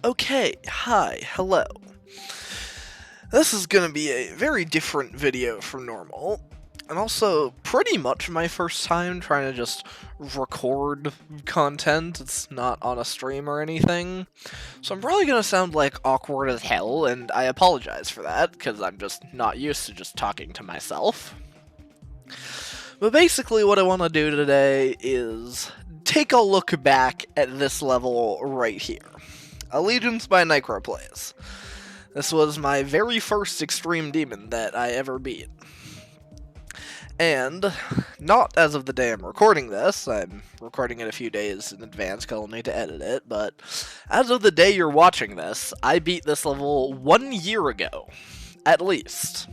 Okay, hi, hello. This is gonna be a very different video from normal, and also pretty much my first time trying to just record content. It's not on a stream or anything, so I'm probably gonna sound like awkward as hell, and I apologize for that, because I'm just not used to just talking to myself. But basically what I want to do today is take a look back at this level right here. Allegiance by Nikroplays. This was my very first Extreme Demon that I ever beat. And, not as of the day I'm recording this, I'm recording it a few days in advance because I'll need to edit it, but as of the day you're watching this, I beat this level 1 year ago, at least.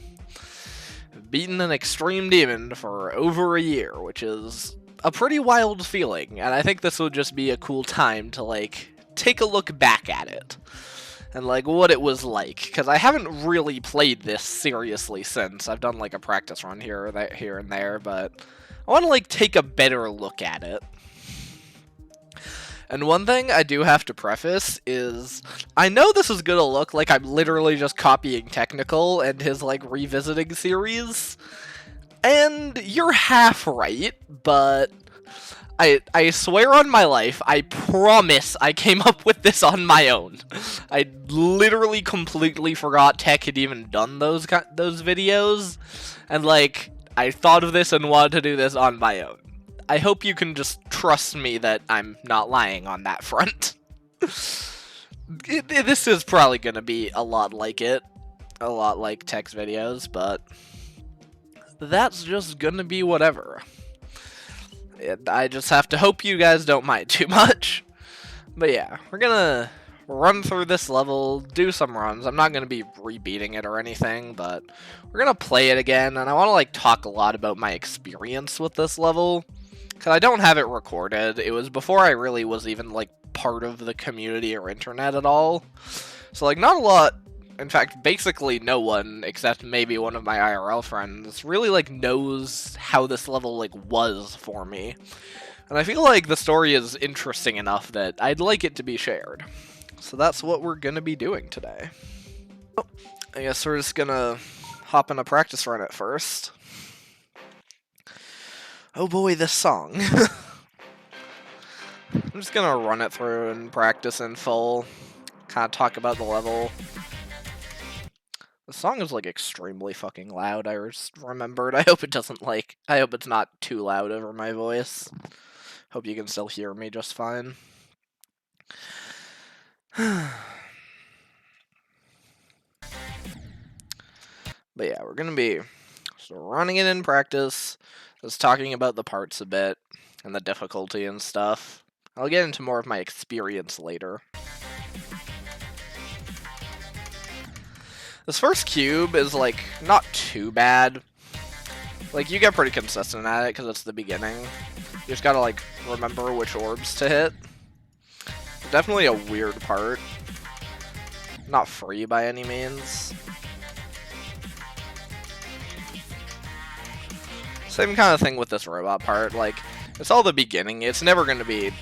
I've beaten an Extreme Demon for over a year, which is a pretty wild feeling, and I think this would just be a cool time to, like, take a look back at it. And, like, what it was like, because I haven't really played this seriously since. I've done, like, a practice run here and there, but I want to, like, take a better look at it. And one thing I do have to preface is, I know this is gonna look like I'm literally just copying Technical and his, like, revisiting series, and you're half right, but I swear on my life, I promise I came up with this on my own. I literally completely forgot Tech had even done those videos, and, like, I thought of this and wanted to do this on my own. I hope you can just trust me that I'm not lying on that front. This is probably gonna be a lot like it. A lot like Tech's videos, but that's just gonna be whatever. I just have to hope you guys don't mind too much. But yeah, we're gonna run through this level, do some runs. I'm not gonna be rebeating it or anything, but we're gonna play it again, and I want to, like, talk a lot about my experience with this level, because I don't have it recorded. It was before I really was even, like, part of the community or internet at all. So, like, not a lot. In fact, basically no one, except maybe one of my IRL friends, really, like, knows how this level, like, was for me. And I feel like the story is interesting enough that I'd like it to be shared. So that's what we're gonna be doing today. I guess we're just gonna hop in a practice run at first. Oh boy, this song. I'm just gonna run it through and practice in full. Kind of talk about the level. The song is, like, extremely fucking loud, I just remembered. I hope it doesn't, like, I hope it's not too loud over my voice. Hope you can still hear me just fine. But yeah, we're gonna be just running it in practice, just talking about the parts a bit, and the difficulty and stuff. I'll get into more of my experience later. This first cube is, like, not too bad. Like, you get pretty consistent at it because it's the beginning. You just gotta, like, remember which orbs to hit. Definitely a weird part. Not free by any means. Same kind of thing with this robot part. Like, it's all the beginning. It's never gonna be,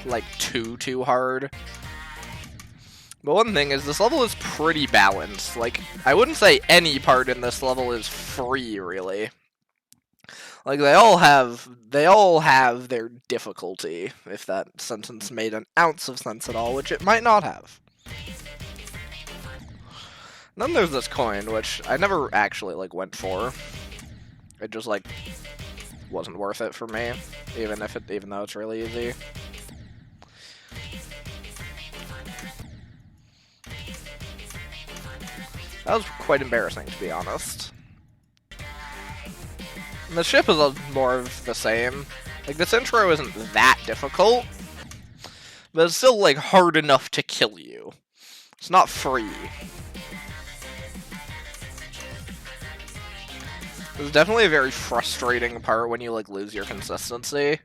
like, too hard. But one thing is, this level is pretty balanced. Like, I wouldn't say any part in this level is free, really. Like, they all have their difficulty, if that sentence made an ounce of sense at all, which it might not have. And then there's this coin, which I never actually, like, went for. It just, like, wasn't worth it for me, even though it's really easy. That was quite embarrassing, to be honest. And the ship is more of the same. Like, this intro isn't that difficult, but it's still, like, hard enough to kill you. It's not free. It's definitely a very frustrating part when you, like, lose your consistency,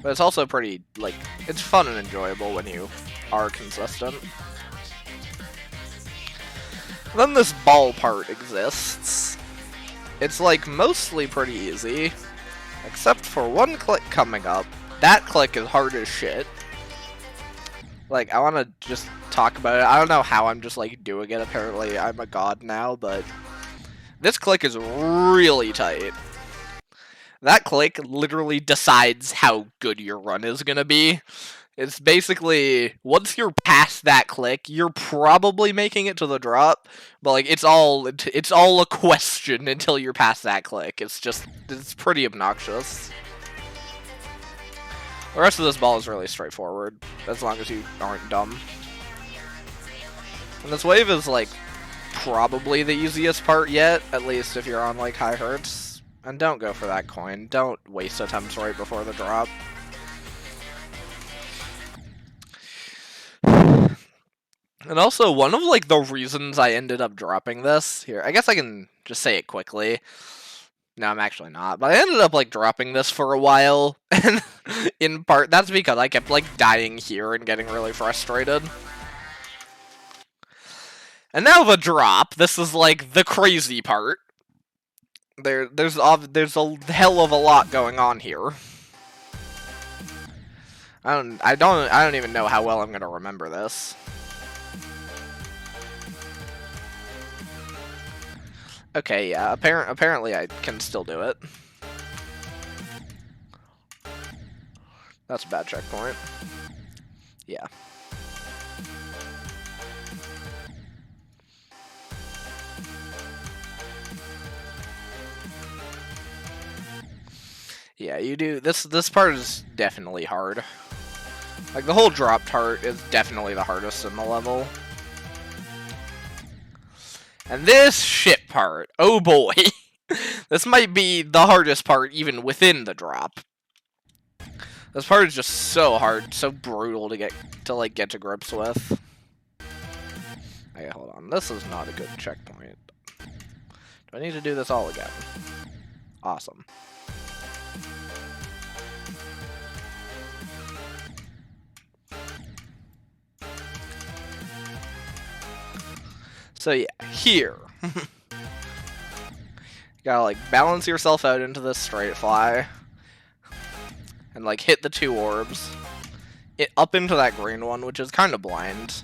but it's also pretty, like, it's fun and enjoyable when you are consistent. Then this ball part exists. It's, like, mostly pretty easy, except for one click coming up. That click is hard as shit. Like, I want to just talk about it. I don't know how I'm just, like, doing it. Apparently, I'm a god now, but this click is really tight. That click literally decides how good your run is gonna be. It's basically, once you're past that click, you're probably making it to the drop, but, like, it's all a question until you're past that click. It's pretty obnoxious. The rest of this ball is really straightforward, as long as you aren't dumb. And this wave is, like, probably the easiest part yet, at least if you're on, like, high hertz. And don't go for that coin. Don't waste attempts right before the drop. And also, one of, like, the reasons I ended up dropping this, here, I guess I can just say it quickly. No, I'm actually not, but I ended up, like, dropping this for a while, and in part, that's because I kept, like, dying here and getting really frustrated. And now the drop, this is, like, the crazy part. There's a hell of a lot going on here. I don't even know how well I'm gonna remember this. Okay, yeah, apparently I can still do it. That's a bad checkpoint. Yeah. Yeah, you do. This part is definitely hard. Like, the whole drop part is definitely the hardest in the level. And this shit part, oh boy. This might be the hardest part even within the drop. This part is just so hard, so brutal to get to grips with. Okay, hold on. This is not a good checkpoint. Do I need to do this all again? Awesome. So yeah, here. You gotta, like, balance yourself out into this straight fly. And, like, hit the 2 orbs. Up into that green one, which is kind of blind.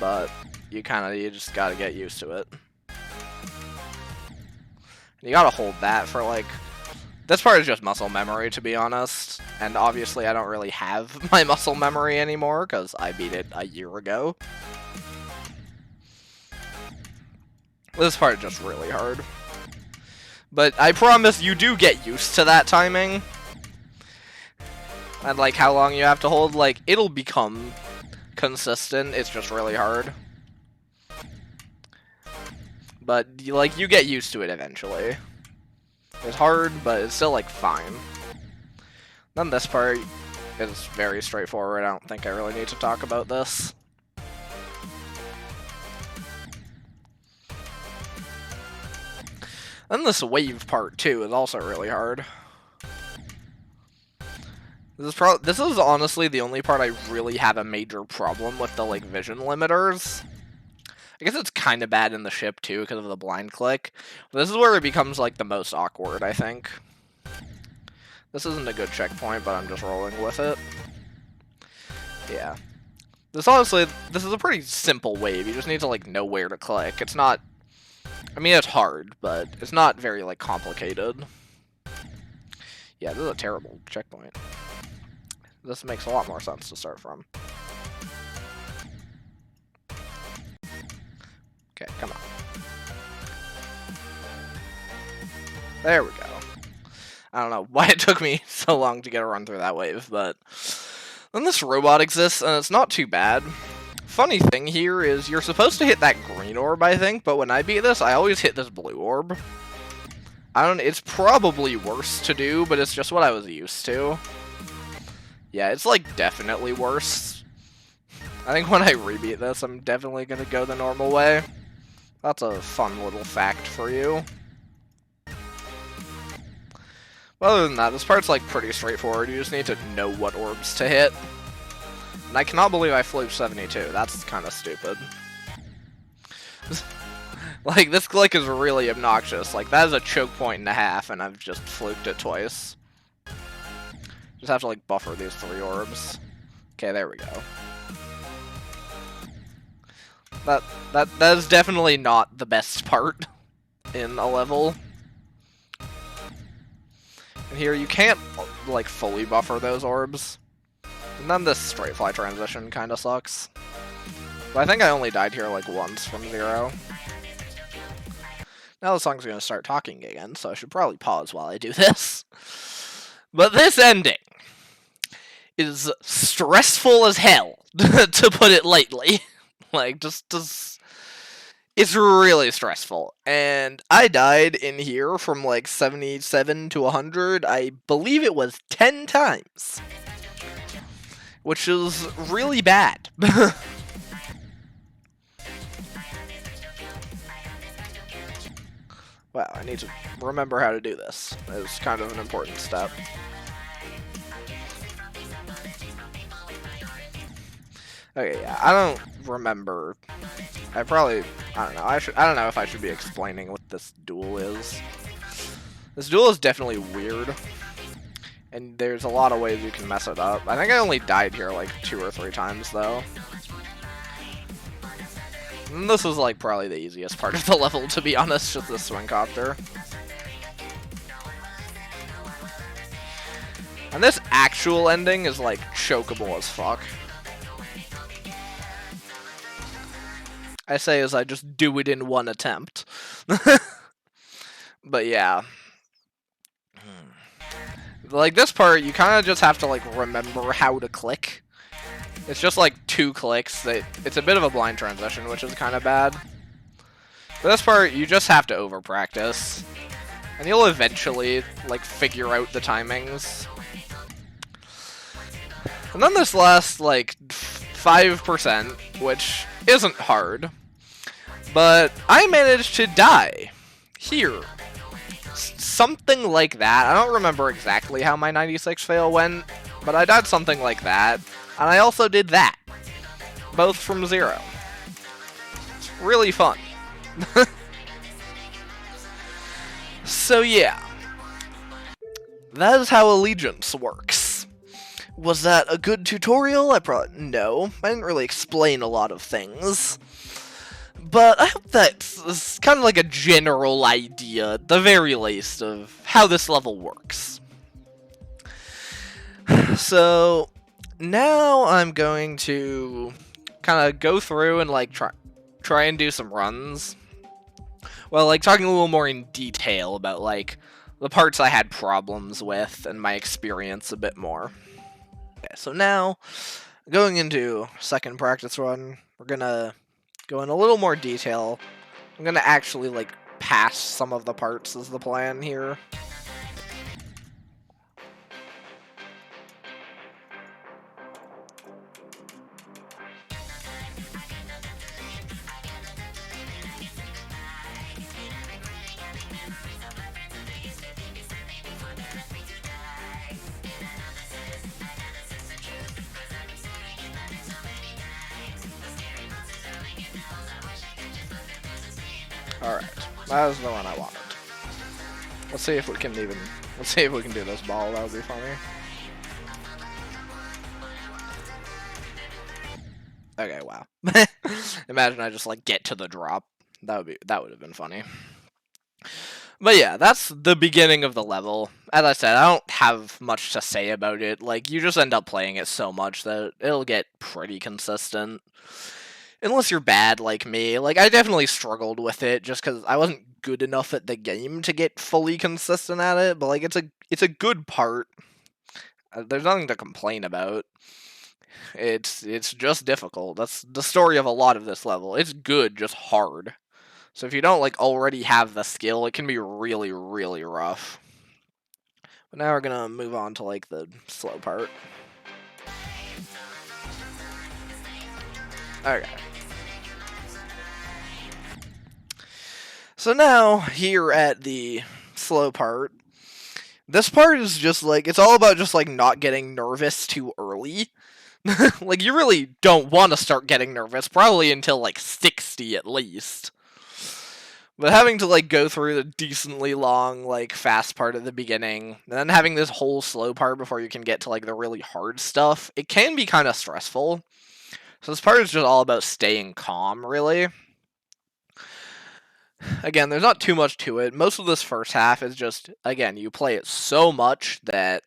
But you just gotta get used to it. You gotta hold that for, like... This part is just muscle memory, to be honest. And obviously I don't really have my muscle memory anymore, because I beat it a year ago. This part is just really hard. But I promise you do get used to that timing. And, like, how long you have to hold, like, it'll become consistent. It's just really hard. But, like, you get used to it eventually. It's hard, but it's still, like, fine. Then this part is very straightforward. I don't think I really need to talk about this. Then this wave part, too, is also really hard. This is honestly the only part I really have a major problem with the, like, vision limiters. I guess it's kind of bad in the ship, too, because of the blind click. But this is where it becomes, like, the most awkward, I think. This isn't a good checkpoint, but I'm just rolling with it. Yeah. This is a pretty simple wave. You just need to, like, know where to click. It's not... I mean, it's hard, but it's not very, like, complicated. Yeah, this is a terrible checkpoint. This makes a lot more sense to start from. Okay, come on. There we go. I don't know why it took me so long to get a run through that wave, but... Then this robot exists, and it's not too bad. Funny thing here is you're supposed to hit that green orb, I think, but when I beat this, I always hit this blue orb. It's probably worse to do, but it's just what I was used to. Yeah, it's, like, definitely worse. I think when I rebeat this, I'm definitely gonna go the normal way. That's a fun little fact for you. But other than that, this part's, like, pretty straightforward. You just need to know what orbs to hit. And I cannot believe I fluked 72. That's kind of stupid. Like, this click is really obnoxious. Like, that is a choke point and a half, and I've just fluked it twice. Just have to, like, buffer these 3 orbs. Okay, there we go. That is definitely not the best part in a level. And here you can't like fully buffer those orbs. And then this straight fly transition kind of sucks. But I think I only died here like once from 0. Now the song's gonna start talking again, so I should probably pause while I do this. But this ending is stressful as hell, to put it lightly. Like, just it's really stressful. And I died in here from like 77 to 100. I believe it was 10 times. Which is really bad. Wow, I need to remember how to do this. It's kind of an important step. Okay, yeah, I don't remember. I don't know. I don't know if I should be explaining what this duel is. This duel is definitely weird. And there's a lot of ways you can mess it up. I think I only died here like 2 or 3 times, though. And this is like probably the easiest part of the level, to be honest, just the swing copter. And this actual ending is like chokeable as fuck. I say as I just do it in one attempt. But yeah. Like this part, you kind of just have to like remember how to click. It's just like 2 clicks. It's a bit of a blind transition, which is kind of bad. For this part, you just have to over practice. And you'll eventually like figure out the timings. And then this last like 5%, which isn't hard. But I managed to die here. Something like that. I don't remember exactly how my 96 fail went, but I died something like that. And I also did that. Both from 0. It's really fun. So yeah. That is how Allegiance works. Was that a good tutorial? No. I didn't really explain a lot of things. But I hope that's kind of like a general idea, at the very least, of how this level works. So, now I'm going to kind of go through and like try and do some runs. Well, like talking a little more in detail about like the parts I had problems with and my experience a bit more. Okay, so now, going into second practice run, we're gonna go in a little more detail. I'm gonna actually like pass some of the parts is the plan here. Alright, that was the one I wanted. Let's see if we can do this ball, that would be funny. Okay, wow. Imagine I just like get to the drop. That would have been funny. But yeah, that's the beginning of the level. As I said, I don't have much to say about it. Like, you just end up playing it so much that it'll get pretty consistent. Unless you're bad like me. Like, I definitely struggled with it just because I wasn't good enough at the game to get fully consistent at it. But, like, it's a good part. There's nothing to complain about. It's just difficult. That's the story of a lot of this level. It's good, just hard. So if you don't, like, already have the skill, it can be really, really rough. But now we're gonna move on to, like, the slow part. Okay. So now, here at the slow part, this part is just, like, it's all about just, like, not getting nervous too early. Like, you really don't want to start getting nervous, probably until, like, 60 at least. But having to, like, go through the decently long, like, fast part at the beginning, and then having this whole slow part before you can get to, like, the really hard stuff, it can be kind of stressful. So this part is just all about staying calm, really. Again, there's not too much to it. Most of this first half is just, again, you play it so much that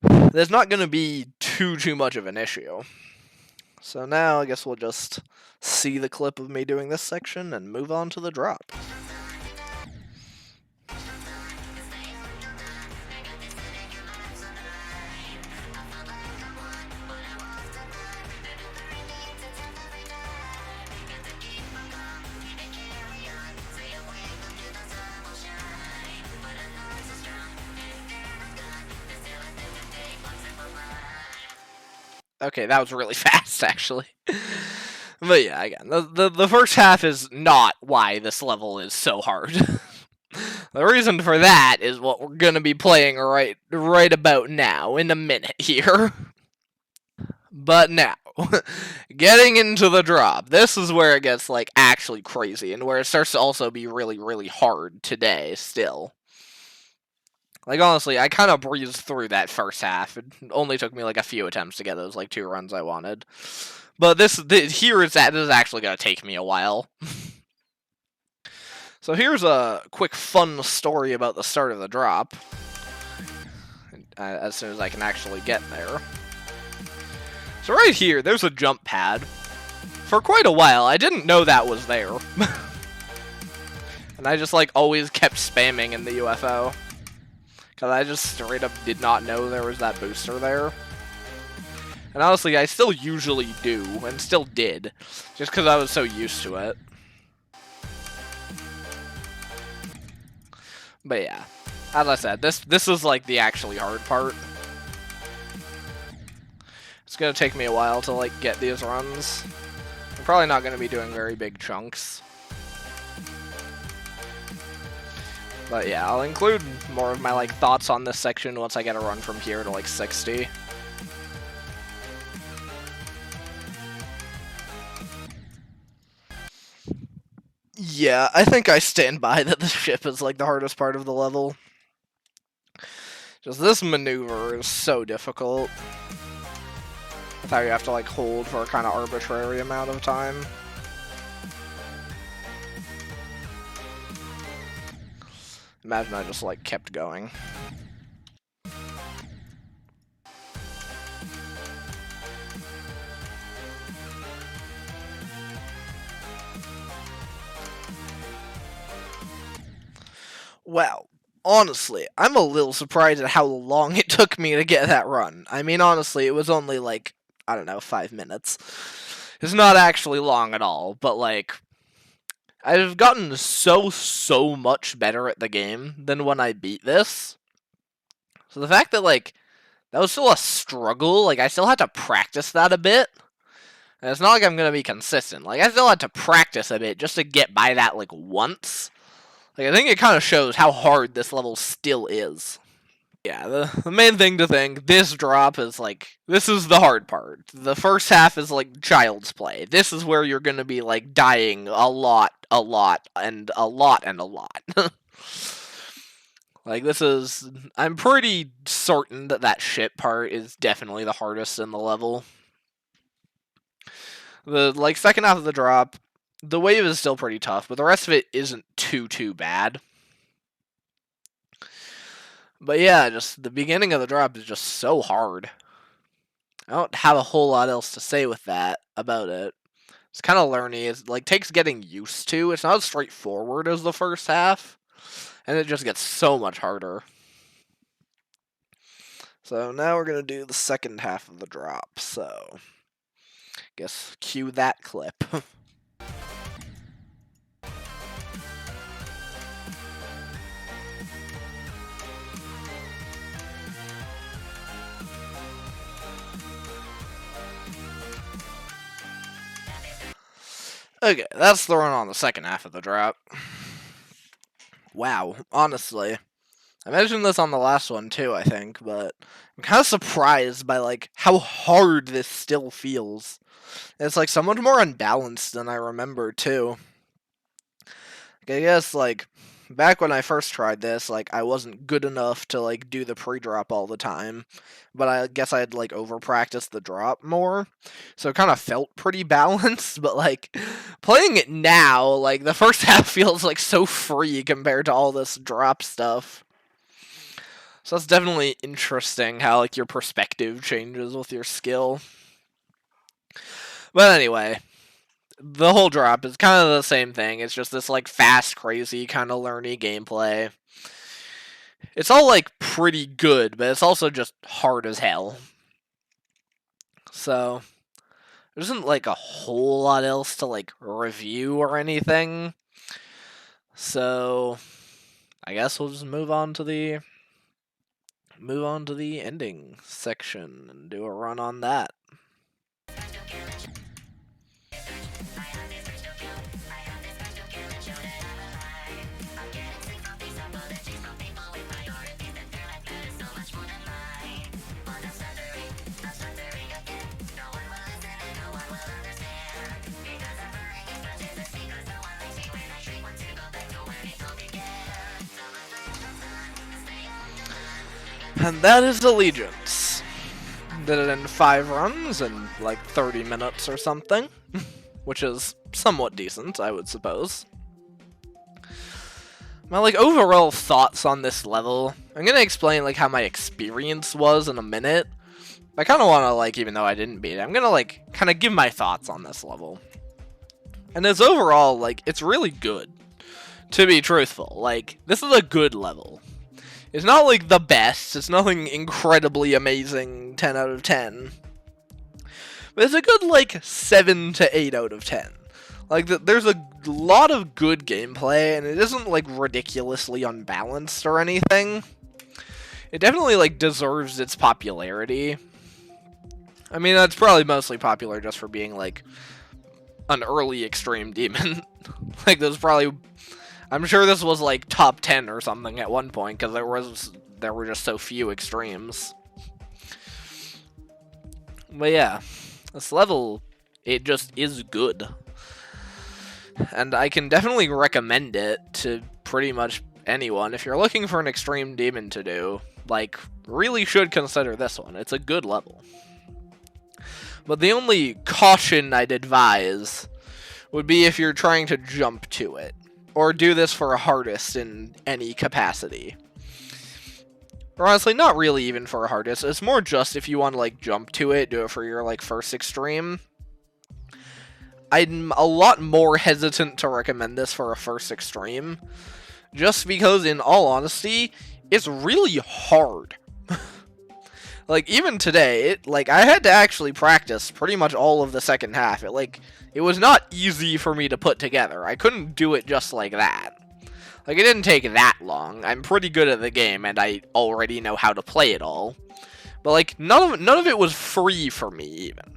there's not going to be too much of an issue. So now I guess we'll just see the clip of me doing this section and move on to the drop. Okay, that was really fast, actually. But yeah, again, the first half is not why this level is so hard. The reason for that is what we're gonna be playing right about now, in a minute here. But now, getting into the drop, this is where it gets, like, actually crazy, and where it starts to also be really hard today, still. Like, honestly, I kind of breezed through that first half. It only took me, like, a few attempts to get those, like, 2 runs I wanted. But this is actually going to take me a while. So here's a quick fun story about the start of the drop. As soon as I can actually get there. So right here, there's a jump pad. For quite a while, I didn't know that was there. And I just, like, always kept spamming in the UFO. Because I just straight up did not know there was that booster there. And honestly, I still usually do, and still did, just because I was so used to it. But yeah, as I said, this is like the actually hard part. It's gonna take me a while to, like, get these runs. I'm probably not gonna be doing very big chunks. But yeah, I'll include more of my, like, thoughts on this section once I get a run from here to, like, 60. Yeah, I think I stand by that the ship is, like, the hardest part of the level. Just this maneuver is so difficult. With how you have to, like, hold for a kind of arbitrary amount of time. Imagine I just, like, kept going. Wow. Honestly, I'm a little surprised at how long it took me to get that run. I mean, honestly, it was only, like, I don't know, 5 minutes. It's not actually long at all, but, like, I've gotten so much better at the game than when I beat this. So the fact that, like, that was still a struggle, like, I still had to practice that a bit. And it's not like I'm gonna be consistent. Like, I still had to practice a bit just to get by that, like, once. Like, I think it kind of shows how hard this level still is. Yeah, the main thing to think, this drop is, like, this is the hard part. The first half is, like, child's play. This is where you're gonna be, like, dying a lot. Like, this is... I'm pretty certain that that ship part is definitely the hardest in the level. The, like, second half of the drop, the wave is still pretty tough, but the rest of it isn't too bad. But yeah, just the beginning of the drop is just so hard. I don't have a whole lot else to say with that about it. It's kind of learny. It, like, takes getting used to. It's not as straightforward as the first half, and it just gets so much harder. So now we're gonna do the second half of the drop. So, guess cue that clip. Okay, that's the run on the second half of the drop. Wow, honestly. I mentioned this on the last one too, I think, but I'm kind of surprised by, like, how hard this still feels. It's, like, so much more unbalanced than I remember, too. I guess, like, back when I first tried this, like, I wasn't good enough to, like, do the pre-drop all the time, but I guess I had, like, over-practiced the drop more, so it kind of felt pretty balanced, but, like, playing it now, like, the first half feels, like, so free compared to all this drop stuff. So that's definitely interesting how, like, your perspective changes with your skill. But anyway, the whole drop is kind of the same thing. It's just this, like, fast, crazy, kind of learny gameplay. It's all, like, pretty good, but it's also just hard as hell. So, there isn't, like, a whole lot else to, like, review or anything. So, I guess we'll just move on to the ending section and do a run on that. And that is Allegiance. Did it in 5 runs in like 30 minutes or something, which is somewhat decent, I would suppose. My like overall thoughts on this level, I'm gonna explain like how my experience was in a minute. I kind of want to like, even though I didn't beat it, I'm gonna like kind of give my thoughts on this level. And it's overall like it's really good. To be truthful, like this is a good level. It's not like the best, it's nothing incredibly amazing 10 out of 10. But it's a good like 7 to 8 out of 10. Like there's a lot of good gameplay and it isn't like ridiculously unbalanced or anything. It definitely like deserves its popularity. I mean, that's probably mostly popular just for being like an early extreme demon. Like there's probably, I'm sure this was like top 10 or something at one point because there were just so few extremes. But yeah, this level, it just is good. And I can definitely recommend it to pretty much anyone. If you're looking for an extreme demon to do, like, really should consider this one. It's a good level. But the only caution I'd advise would be if you're trying to jump to it. Or do this for a hardest in any capacity. Or honestly, not really even for a hardest. It's more just if you want to, like, jump to it, do it for your, like, first extreme. I'm a lot more hesitant to recommend this for a first extreme. Just because, in all honesty, it's really hard. Like, even today, I had to actually practice pretty much all of the second half. It was not easy for me to put together. I couldn't do it just like that. Like, it didn't take that long. I'm pretty good at the game, and I already know how to play it all. But, like, none of it was free for me, even.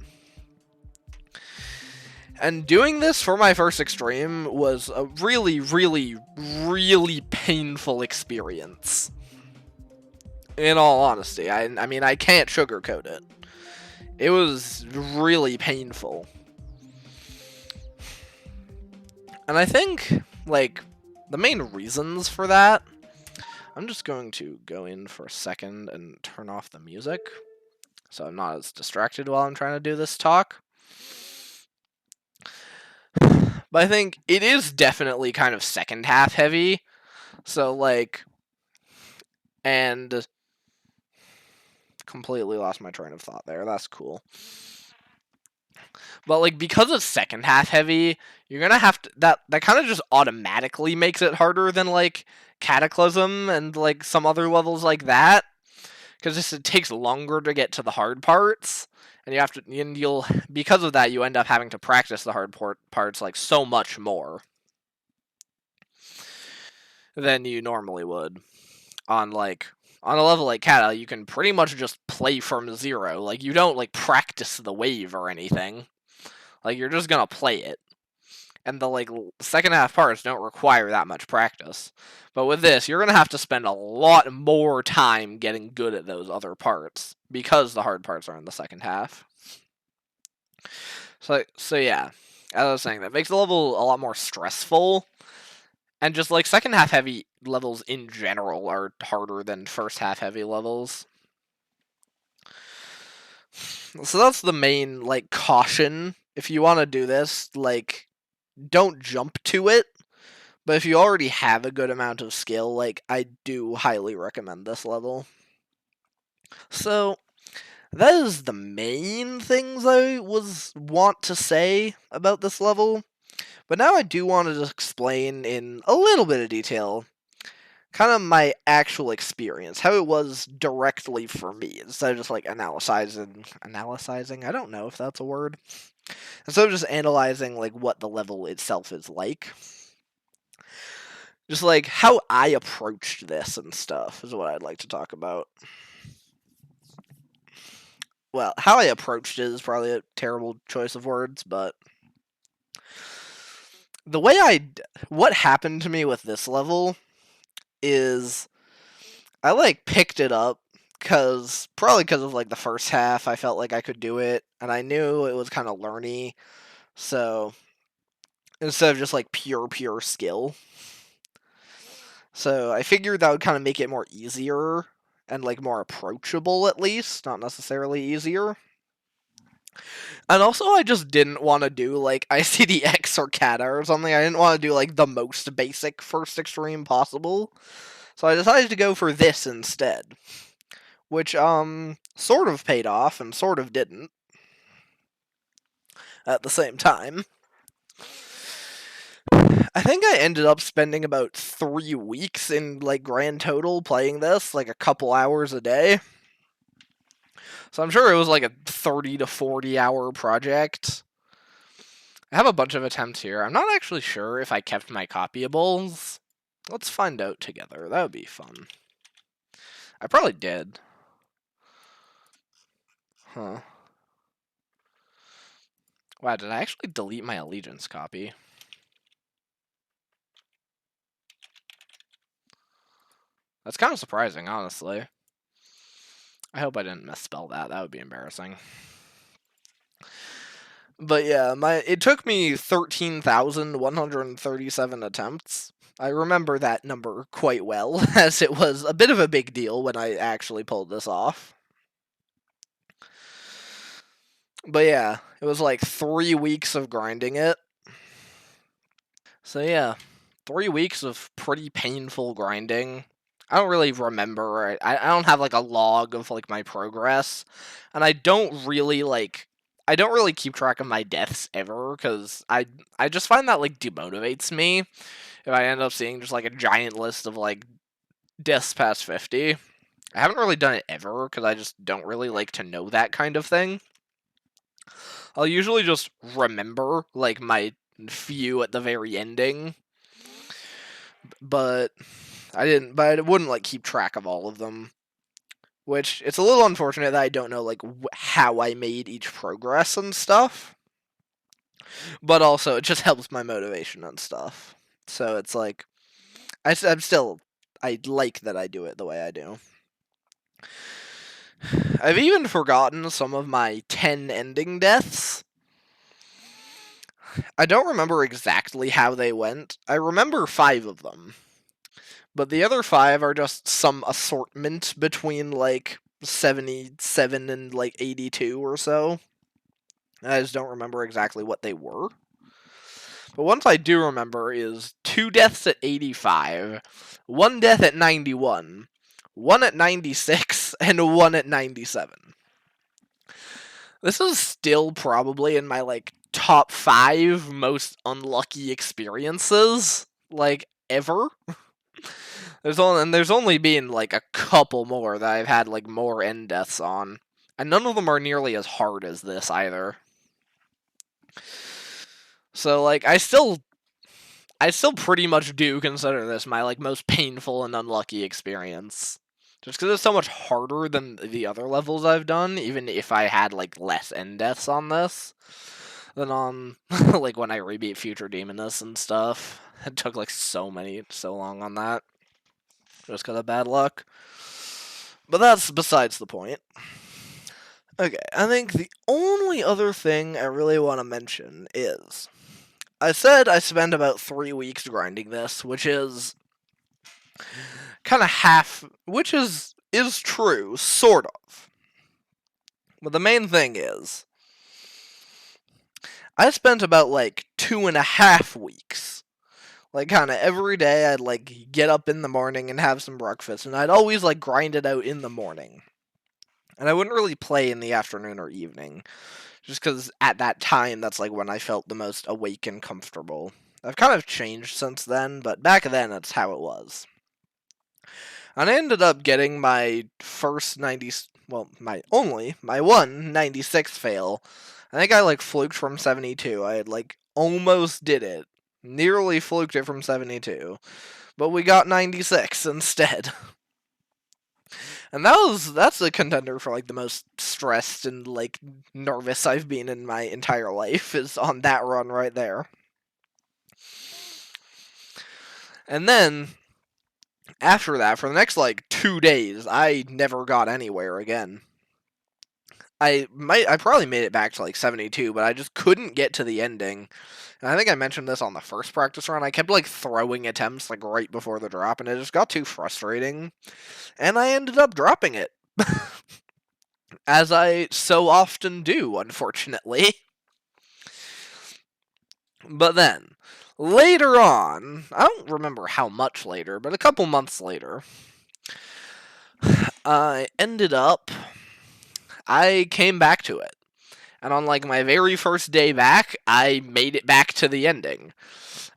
And doing this for my first extreme was a really, really, really painful experience. In all honesty, I mean, I can't sugarcoat it. It was really painful. And I think, like, the main reasons for that, I'm just going to go in for a second and turn off the music, so I'm not as distracted while I'm trying to do this talk. But I think it is definitely kind of second half heavy, so, like, and completely lost my train of thought there. That's cool. But, like, because it's second half heavy, you're gonna have to, that kind of just automatically makes it harder than, like, Cataclysm and, like, some other levels like that. Because it takes longer to get to the hard parts. And because of that, you end up having to practice the hard parts, like, so much more than you normally would. On a level like Kata, you can pretty much just play from zero. Like, you don't, like, practice the wave or anything. Like, you're just gonna play it. And the, like, second half parts don't require that much practice. But with this, you're gonna have to spend a lot more time getting good at those other parts, because the hard parts are in the second half. So yeah, as I was saying, that makes the level a lot more stressful. And just like second half heavy levels in general are harder than first half heavy levels. So that's the main like caution. If you want to do this, like don't jump to it. But if you already have a good amount of skill, like I do highly recommend this level. So that is the main things I want to say about this level. But now I do want to explain in a little bit of detail kind of my actual experience, how it was directly for me, instead of just like analyzing. I don't know if that's a word. Instead of just analyzing like what the level itself is like. Just like how I approached this and stuff is what I'd like to talk about. Well, how I approached it is probably a terrible choice of words, but the way what happened to me with this level is I like picked it up probably because of like the first half I felt like I could do it and I knew it was kind of learny, so instead of just like pure skill, so I figured that would kind of make it more easier and like more approachable, at least not necessarily easier. And also, I just didn't want to do, like, ICDX or Kata or something. I didn't want to do, like, the most basic first extreme possible. So I decided to go for this instead. Which, sort of paid off and sort of didn't. At the same time. I think I ended up spending about 3 weeks in, like, grand total playing this, like, a couple hours a day. So I'm sure it was, like, a 30 to 40 hour project. I have a bunch of attempts here. I'm not actually sure if I kept my copyables. Let's find out together. That would be fun. I probably did. Huh. Wow, did I actually delete my Allegiance copy? That's kind of surprising, honestly. I hope I didn't misspell that. That would be embarrassing. But yeah, it took me 13,137 attempts. I remember that number quite well, as it was a bit of a big deal when I actually pulled this off. But yeah, it was like 3 weeks of grinding it. So yeah, 3 weeks of pretty painful grinding. I don't really remember. I don't have like a log of like my progress, and I don't really keep track of my deaths ever because I just find that like demotivates me if I end up seeing just like a giant list of like deaths past 50. I haven't really done it ever because I just don't really like to know that kind of thing. I'll usually just remember like my few at the very ending, but I wouldn't like keep track of all of them, which it's a little unfortunate that I don't know like how I made each progress and stuff, but also it just helps my motivation and stuff. So it's like I like that I do it the way I do. I've even forgotten some of my 10 ending deaths. I don't remember exactly how they went. I remember 5 of them. But the other 5 are just some assortment between like 77 and like 82 or so. I just don't remember exactly what they were. But ones I do remember is 2 deaths at 85, 1 death at 91, 1 at 96, and 1 at 97. This is still probably in my like top 5 most unlucky experiences like ever. There's only been like a couple more that I've had like more end deaths on, and none of them are nearly as hard as this either. So like I still pretty much do consider this my like most painful and unlucky experience. Just because it's so much harder than the other levels I've done, even if I had like less end deaths on this than on like when I rebeat Future Demoness and stuff. It took like so long on that. Just because of bad luck. But that's besides the point. Okay, I think the only other thing I really want to mention is I said I spent about 3 weeks grinding this, which is kind of half, which is true, sort of. But the main thing is, I spent about like 2.5 weeks. Like, kind of every day, I'd like get up in the morning and have some breakfast, and I'd always like grind it out in the morning. And I wouldn't really play in the afternoon or evening, just because at that time, that's like when I felt the most awake and comfortable. I've kind of changed since then, but back then, that's how it was. And I ended up getting my first 90, well, my one 96 fail. I think I like fluked from 72. I had like almost did it. Nearly fluked it from 72. But we got 96 instead. And that's a contender for like the most stressed and like nervous I've been in my entire life, is on that run right there. And then after that, for the next like 2 days, I never got anywhere again. I probably made it back to like 72, but I just couldn't get to the ending. And I think I mentioned this on the first practice run. I kept like throwing attempts like right before the drop, and it just got too frustrating. And I ended up dropping it. As I so often do, unfortunately. But then, later on, I don't remember how much later, but a couple months later, I came back to it. And on like my very first day back, I made it back to the ending.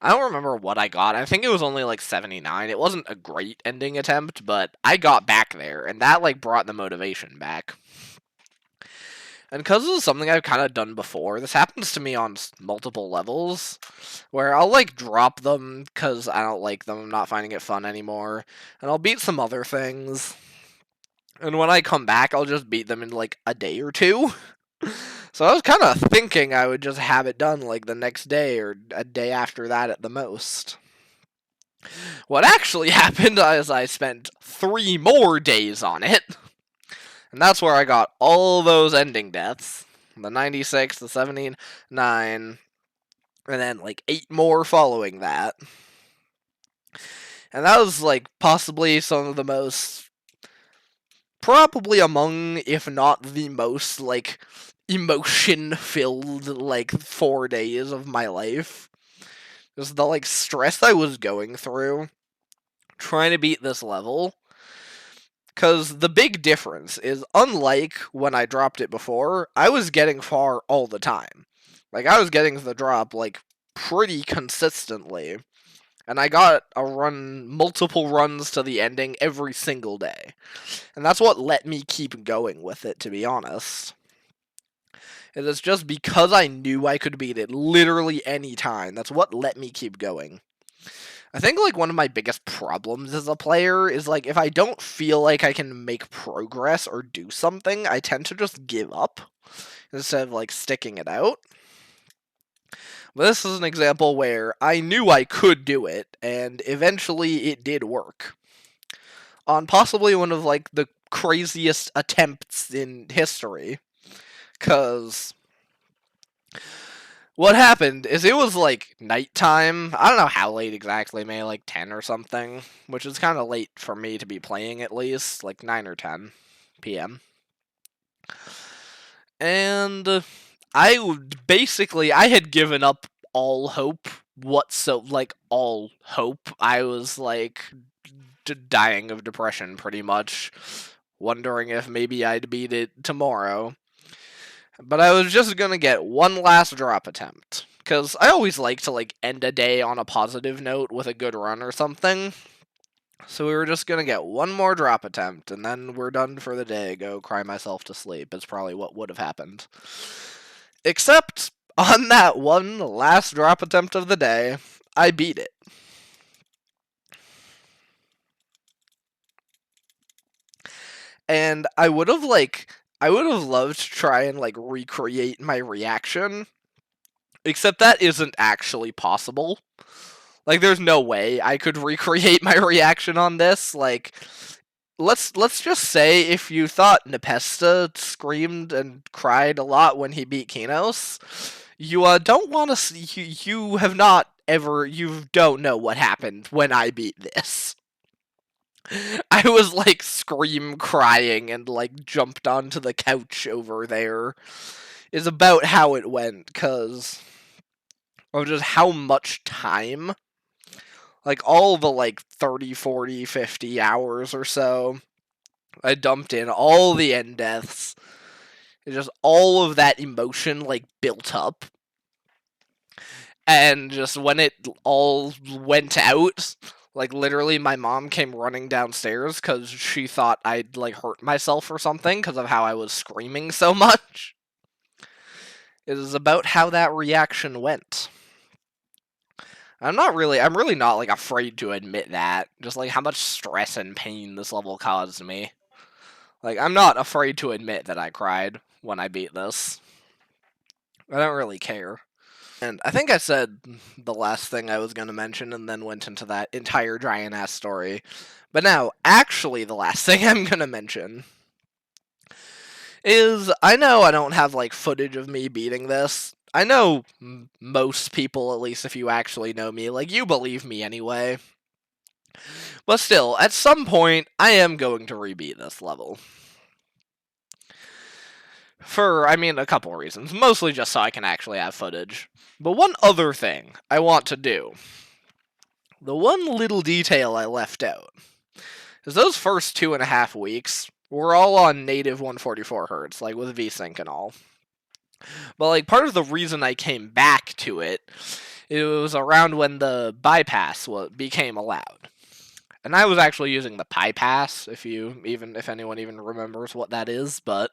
I don't remember what I got. I think it was only like 79. It wasn't a great ending attempt, but I got back there, and that like brought the motivation back. And because this is something I've kind of done before, this happens to me on multiple levels, where I'll like drop them because I don't like them, I'm not finding it fun anymore, and I'll beat some other things. And when I come back, I'll just beat them in like a day or two. So I was kind of thinking I would just have it done like the next day or a day after that at the most. What actually happened is I spent 3 more days on it. And that's where I got all those ending deaths. The 96, the 79, and then like 8 more following that. And that was like possibly some of the most, probably among, if not the most, like emotion-filled like 4 days of my life. Just the like stress I was going through trying to beat this level. Because the big difference is, unlike when I dropped it before, I was getting far all the time. Like, I was getting the drop, like, pretty consistently. And I got multiple runs to the ending every single day. And that's what let me keep going with it, to be honest. And it's just because I knew I could beat it literally any time. That's what let me keep going. I think, like, one of my biggest problems as a player is, like, if I don't feel like I can make progress or do something, I tend to just give up instead of, like, sticking it out. But this is an example where I knew I could do it, and eventually it did work. On possibly one of, like, the craziest attempts in history. Because what happened is it was like nighttime. I don't know how late exactly, maybe like 10 or something, which is kind of late for me to be playing at least, like 9 or 10 p.m. And I had given up all hope. All hope. I was like dying of depression pretty much, wondering if maybe I'd beat it tomorrow. But I was just gonna get one last drop attempt, because I always like to like end a day on a positive note with a good run or something. So we were just gonna get one more drop attempt, and then we're done for the day, go cry myself to sleep. It's probably what would have happened. Except, on that one last drop attempt of the day, I beat it. And I would have loved to try and like recreate my reaction, except that isn't actually possible. Like, there's no way I could recreate my reaction on this. Like, let's just say if you thought Nepesta screamed and cried a lot when he beat Kinos, You don't want to see, you have not ever, you don't know what happened when I beat this. I was like scream crying and like jumped onto the couch over there. Is about how it went, because of just how much time, like all the like 30, 40, 50 hours or so I dumped in, all the end deaths, just all of that emotion like built up. And just when it all went out, like literally my mom came running downstairs because she thought I'd like hurt myself or something because of how I was screaming so much. It is about how that reaction went. I'm really not like afraid to admit that. Just like how much stress and pain this level caused me. Like, I'm not afraid to admit that I cried when I beat this. I don't really care. And I think I said the last thing I was going to mention and then went into that entire giant-ass story. But now, actually the last thing I'm going to mention is, I know I don't have, like, footage of me beating this. I know most people, at least if you actually know me, like, you believe me anyway. But still, at some point, I am going to rebeat this level. For, I mean, a couple reasons. Mostly just so I can actually have footage. But one other thing I want to do, the one little detail I left out, is those first 2.5 weeks were all on native 144 Hz, like with VSync and all. But like part of the reason I came back to it was around when the bypass became allowed. And I was actually using the bypass, if anyone even remembers what that is, but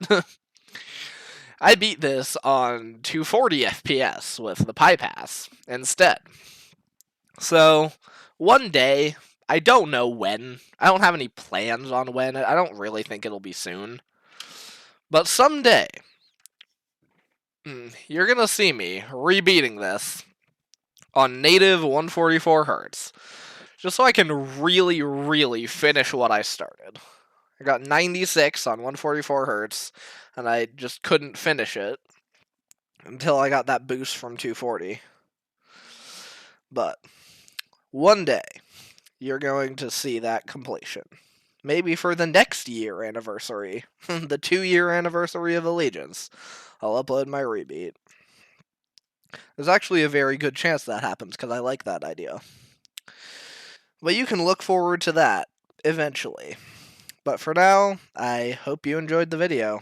I beat this on 240 FPS with the bypass instead. So, one day, I don't know when, I don't have any plans on when, I don't really think it'll be soon, but someday, you're gonna see me rebeating this on native 144 Hz, just so I can really, really finish what I started. I got 96 on 144 Hz, and I just couldn't finish it until I got that boost from 240. But one day, you're going to see that completion. Maybe for the next year anniversary, the 2-year anniversary of Allegiance, I'll upload my rebeat. There's actually a very good chance that happens, because I like that idea. But you can look forward to that, eventually. But for now, I hope you enjoyed the video.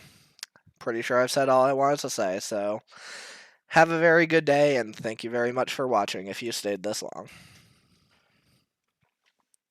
Pretty sure I've said all I wanted to say, so have a very good day, and thank you very much for watching if you stayed this long.